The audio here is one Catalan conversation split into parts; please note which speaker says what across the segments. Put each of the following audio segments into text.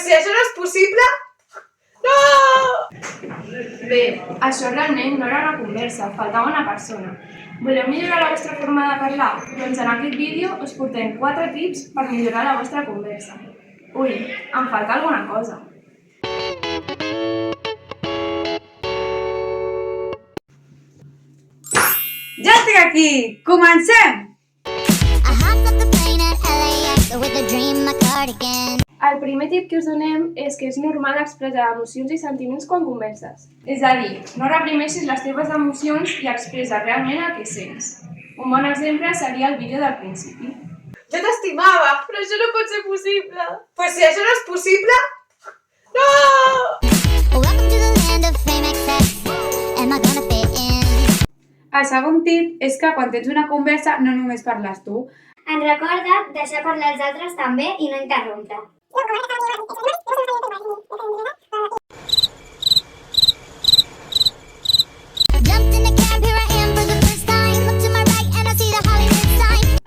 Speaker 1: Però si això no és possible... No!
Speaker 2: Bé, això realment no era una conversa, faltava una persona. Voleu millorar la vostra forma de parlar? Doncs en aquest vídeo us portem 4 tips per millorar la vostra conversa. Ui, em falta alguna cosa.
Speaker 3: Ja estic aquí! Comencem!
Speaker 2: El primer tip que us donem és que és normal expressar emocions i sentiments quan converses. És a dir, no reprimeixis les teves emocions i expressa realment el que sents. Un bon exemple seria el vídeo del principi.
Speaker 1: Jo t'estimava, però això no pot ser possible. Però si això no és possible... No!
Speaker 3: El segon tip és que quan tens una conversa no només parles tu.
Speaker 4: En recorda deixar parlar els altres també i no interrompre.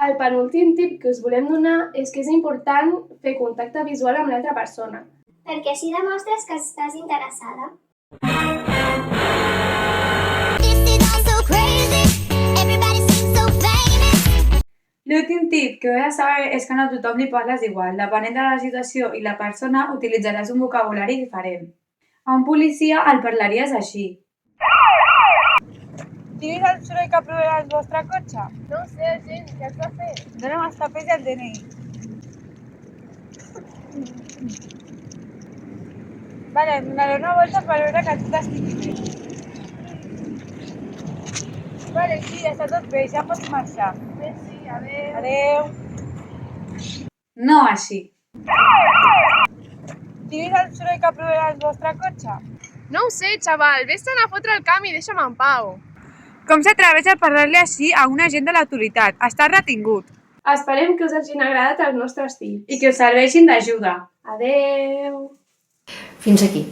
Speaker 2: El penúltim tip que us volem donar és que és important fer contacte visual amb l'altra persona.
Speaker 4: Perquè així demostres que estàs interessada.
Speaker 3: L'últim tip que heu de saber és que no a tothom li parles igual. Depenent de la situació i la persona, utilitzaràs un vocabulari diferent. A un policia el parlaries així.
Speaker 5: Diguis el soroll que provarà el vostre cotxe?
Speaker 2: No ho sé, gent, què has de fer?
Speaker 5: Dóna'm els papers i el DNI. Vale, em donaré una volta per veure que tot estigui bé. Vale, sí, ja està tot bé, ja pots marxar.
Speaker 2: Sí, adéu.
Speaker 5: Adéu.
Speaker 3: No així.
Speaker 5: Diguis el soroll que provarà el vostre cotxe?
Speaker 2: No ho sé, xaval, vés-te'n a fotre el camp i deixa'm en pau.
Speaker 5: Com s'atreveix a parlar-li així a un agent de l'autoritat? Està retingut.
Speaker 2: Esperem que us hagin agradat els nostres tips.
Speaker 3: I que us serveixin d'ajuda.
Speaker 2: Adéu.
Speaker 6: Fins aquí.